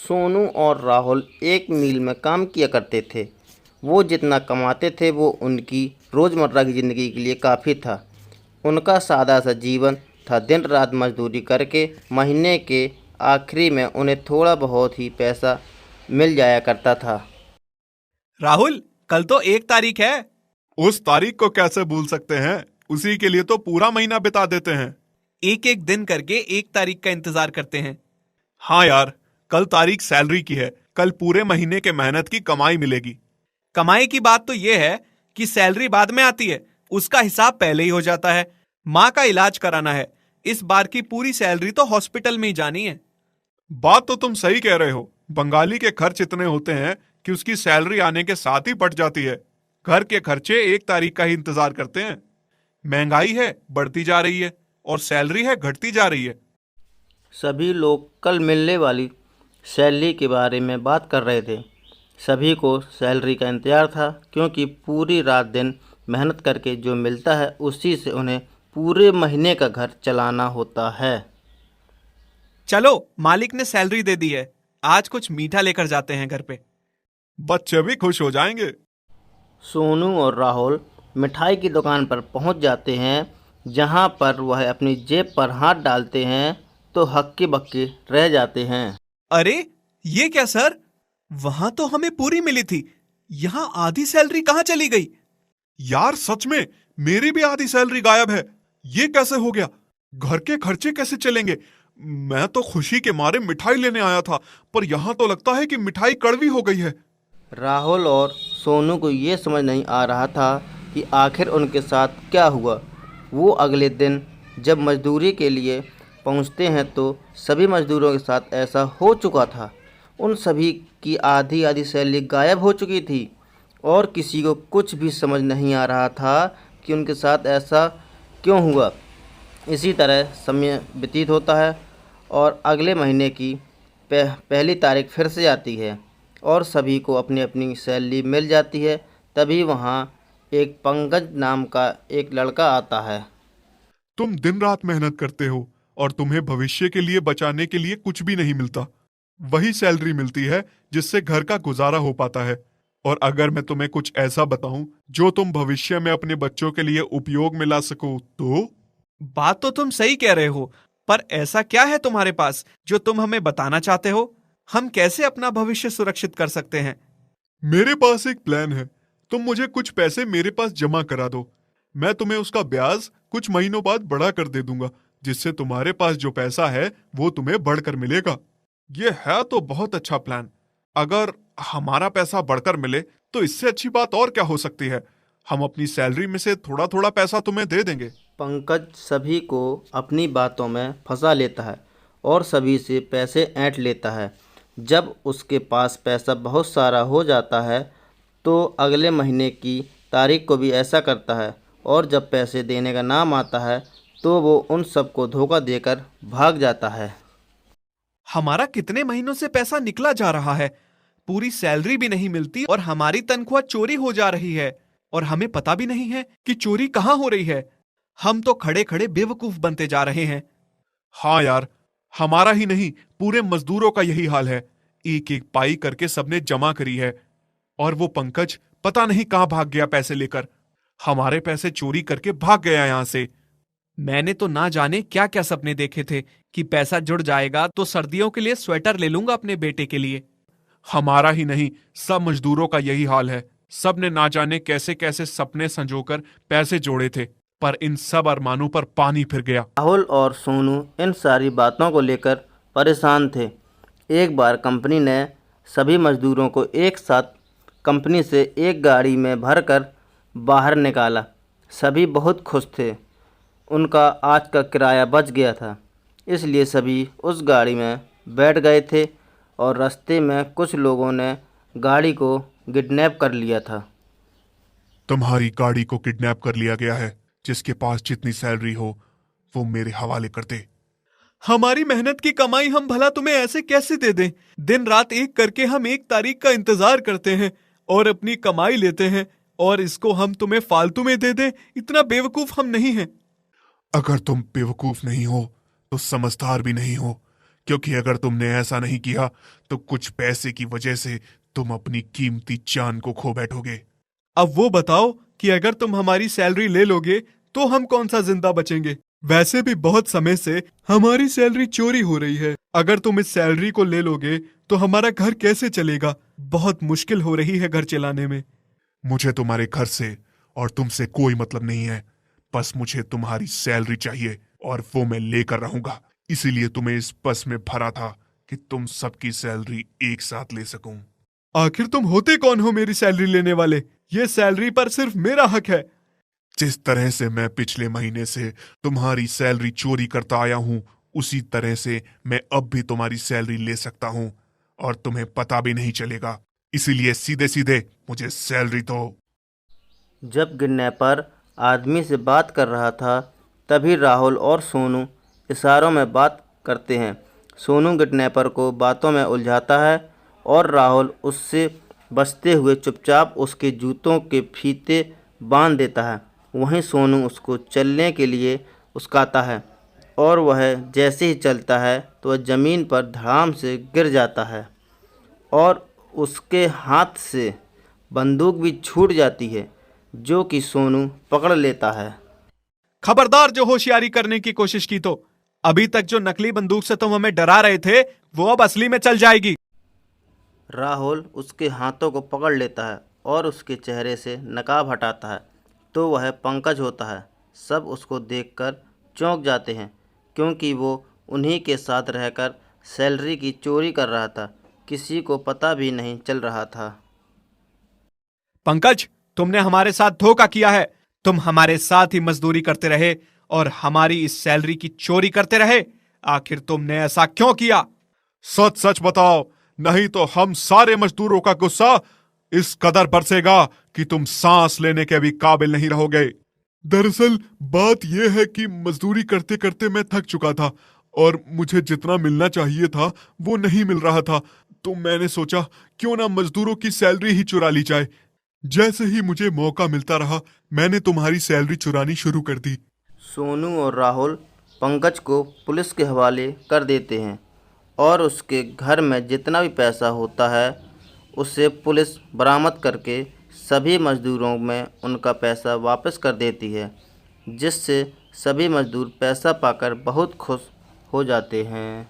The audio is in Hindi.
सोनू और राहुल एक मिल में काम किया करते थे। वो जितना कमाते थे वो उनकी रोज़मर्रा की ज़िंदगी के लिए काफ़ी था। उनका सादा सा जीवन था, दिन रात मजदूरी करके महीने के आखिरी में उन्हें थोड़ा बहुत ही पैसा मिल जाया करता था। राहुल, कल तो 1 तारीख है। उस तारीख को कैसे भूल सकते हैं? उसी के लिए तो पूरा महीना बिता देते हैं। एक एक दिन करके 1 तारीख का इंतजार करते हैं। हाँ यार, कल तारीख सैलरी की है। कल पूरे महीने के मेहनत की कमाई मिलेगी। कमाई की बात तो यह है कि सैलरी बाद में आती है, उसका हिसाब पहले ही हो जाता है। माँ का इलाज कराना है, इस बार की पूरी सैलरी तो हॉस्पिटल में ही जानी है। बात तो तुम सही कह रहे हो। बंगाली के खर्च इतने होते हैं कि उसकी सैलरी आने के साथ ही पट जाती है। घर के खर्चे 1 तारीख का ही इंतजार करते हैं। महंगाई है, बढ़ती जा रही है, और सैलरी है, घटती जा रही है। सभी लोग कल मिलने वाली सैलरी के बारे में बात कर रहे थे। सभी को सैलरी का इंतज़ार था, क्योंकि पूरी रात दिन मेहनत करके जो मिलता है उसी से उन्हें पूरे महीने का घर चलाना होता है। चलो, मालिक ने सैलरी दे दी है, आज कुछ मीठा लेकर जाते हैं घर पे। बच्चे भी खुश हो जाएंगे। सोनू और राहुल मिठाई की दुकान पर पहुंच जाते हैं। जहां पर वह अपनी जेब पर हाथ डालते हैं तो हक्के बक्के रह जाते हैं। अरे, ये क्या सर? वहां तो हमें पूरी मिली थी, यहाँ आधी सैलरी कहाँ चली गई? यार सच में, मेरी भी आधी सैलरी गायब है। ये कैसे हो गया? घर के खर्चे कैसे चलेंगे? मैं तो खुशी के मारे मिठाई लेने आया था, पर यहाँ तो लगता है कि मिठाई कड़वी हो गई है। राहुल और सोनू को ये समझ नहीं आ रहा था कि आखिर उनके साथ क्या हुआ। वो अगले दिन जब मजदूरी के लिए पहुंचते हैं तो सभी मजदूरों के साथ ऐसा हो चुका था। उन सभी की आधी आधी सैलरी गायब हो चुकी थी और किसी को कुछ भी समझ नहीं आ रहा था कि उनके साथ ऐसा क्यों हुआ। इसी तरह समय व्यतीत होता है और अगले महीने की पहली तारीख फिर से आती है और सभी को अपनी अपनी सैलरी मिल जाती है। तभी वहाँ एक पंकज नाम का एक लड़का आता है। तुम दिन रात मेहनत करते हो और तुम्हें भविष्य के लिए बचाने के लिए कुछ भी नहीं मिलता। वही सैलरी मिलती है जिससे घर का गुजारा हो पाता है। और अगर मैं तुम्हें कुछ ऐसा बताऊं जो तुम भविष्य में अपने बच्चों के लिए उपयोग में ला सको तो? बात तो तुम सही कह रहे हो, पर ऐसा क्या है तुम्हारे पास जो तुम हमें बताना चाहते हो? हम कैसे अपना भविष्य सुरक्षित कर सकते हैं? मेरे पास एक प्लान है। तुम मुझे कुछ पैसे मेरे पास जमा करा दो। मैं तुम्हें उसका ब्याज कुछ महीनों बाद बढ़ा कर दे दूंगा, जिससे तुम्हारे पास जो पैसा है वो तुम्हें बढ़कर मिलेगा। ये है तो बहुत अच्छा प्लान। अगर हमारा पैसा बढ़कर मिले तो इससे अच्छी बात और क्या हो सकती है। हम अपनी सैलरी में से थोड़ा थोड़ा पैसा तुम्हें दे देंगे। पंकज सभी को अपनी बातों में फंसा लेता है और सभी से पैसे ऐंठ लेता है। जब उसके पास पैसा बहुत सारा हो जाता है तो अगले महीने की तारीख को भी ऐसा करता है, और जब पैसे देने का नाम आता है तो वो उन सबको धोखा देकर भाग जाता है। हमारा कितने महीनों से पैसा निकला जा रहा है, पूरी सैलरी भी नहीं मिलती और हमारी तनख्वाह चोरी हो जा रही है, और हमें पता भी नहीं है कि चोरी कहाँ हो रही है। हम तो खड़े खड़े बेवकूफ बनते जा रहे हैं। हाँ यार, हमारा ही नहीं, पूरे मजदूरों का यही हाल है। एक एक पाई करके सबने जमा करी है, और वो पंकज पता नहीं कहां भाग गया पैसे लेकर। हमारे पैसे चोरी करके भाग गया यहां से। मैंने तो ना जाने क्या क्या सपने देखे थे कि पैसा जुड़ जाएगा तो सर्दियों के लिए स्वेटर ले लूंगा अपने बेटे के लिए। हमारा ही नहीं, सब मजदूरों का यही हाल है। सब ने ना जाने कैसे कैसे सपने संजोकर पैसे जोड़े थे, पर इन सब अरमानों पर पानी फिर गया। राहुल और सोनू इन सारी बातों को लेकर परेशान थे। एक बार कंपनी ने सभी मजदूरों को एक साथ कंपनी से एक गाड़ी में भरकर बाहर निकाला। सभी बहुत खुश थे, उनका आज का किराया बच गया था, इसलिए सभी उस गाड़ी में बैठ गए थे और रास्ते में कुछ लोगों ने गाड़ी को किडनैप कर लिया था। तुम्हारी गाड़ी को किडनैप कर लिया गया है। जिसके पास जितनी सैलरी हो वो मेरे हवाले कर दे। हमारी मेहनत की कमाई हम भला तुम्हें ऐसे कैसे दे दें? दिन रात एक करके हम 1 तारीख का इंतजार करते हैं और अपनी कमाई लेते हैं, और इसको हम तुम्हें फालतू में दे दें? इतना बेवकूफ हम नहीं हैं। अगर तुम बेवकूफ नहीं हो तो समझदार भी नहीं हो, क्योंकि अगर तुमने ऐसा नहीं किया तो कुछ पैसे की वजह से तुम अपनी कीमती जान को खो बैठोगे। अब वो बताओ कि अगर तुम हमारी सैलरी ले लोगे तो हम कौन सा जिंदा बचेंगे। वैसे भी बहुत समय से हमारी सैलरी चोरी हो रही है। अगर तुम इस सैलरी को ले लोगे तो हमारा घर कैसे चलेगा। बहुत मुश्किल हो रही है घर चलाने में। मुझे तुम्हारे घर से और तुमसे कोई मतलब नहीं है, बस मुझे तुम्हारी सैलरी चाहिए और वो मैं लेकर रहूंगा। इसीलिए तुम्हें इस बस में भरा था कि तुम सबकी सैलरी एक साथ ले सकूं। आखिर तुम होते कौन हो मेरी सैलरी लेने वाले। ये सैलरी पर सिर्फ मेरा हक है। जिस तरह से मैं पिछले महीने से तुम्हारी सैलरी चोरी करता आया हूं, उसी तरह से मैं अब भी तुम्हारी सैलरी ले सकता हूं और तुम्हें पता भी नहीं चलेगा। इसीलिए सीधे सीधे मुझे सैलरी दो। जब किडनैपर आदमी से बात कर रहा था तभी राहुल और सोनू इशारों में बात करते हैं। सोनू किडनैपर को बातों में उलझाता है और राहुल उससे बचते हुए चुपचाप उसके जूतों के फीते बांध देता है। वहीं सोनू उसको चलने के लिए उकसाता है और वह जैसे ही चलता है तो वह ज़मीन पर धड़ाम से गिर जाता है और उसके हाथ से बंदूक भी छूट जाती है, जो कि सोनू पकड़ लेता है। खबरदार, जो होशियारी करने की कोशिश की तो अभी तक जो नकली बंदूक से तुम हमें डरा रहे थे वो अब असली में चल जाएगी। राहुल उसके हाथों को पकड़ लेता है और उसके चेहरे से नकाब हटाता है तो वह पंकज होता है। सब उसको देखकर चौंक जाते हैं क्योंकि वो उन्हीं के साथ रहकर सैलरी की चोरी कर रहा था। किसी को पता भी नहीं चल रहा था। पंकज, तुमने हमारे साथ धोखा किया है। तुम हमारे साथ ही मजदूरी करते रहे और हमारी इस सैलरी की चोरी करते रहे। आखिर तुमने ऐसा क्यों किया? सच सच बताओ, नहीं तो हम सारे मजदूरों का गुस्सा इस कदर बरसेगा कि तुम सांस लेने के भी काबिल नहीं रहोगे। दरअसल बात यह है कि मजदूरी करते करते मैं थक चुका था और मुझे जितना मिलना चाहिए था वो नहीं मिल रहा था, तो मैंने सोचा क्यों ना मजदूरों की सैलरी ही चुरा ली जाए। जैसे ही मुझे मौका मिलता रहा मैंने तुम्हारी सैलरी चुरानी शुरू कर दी। सोनू और राहुल पंकज को पुलिस के हवाले कर देते हैं और उसके घर में जितना भी पैसा होता है उसे पुलिस बरामद करके सभी मजदूरों में उनका पैसा वापस कर देती है, जिससे सभी मजदूर पैसा पाकर बहुत खुश हो जाते हैं।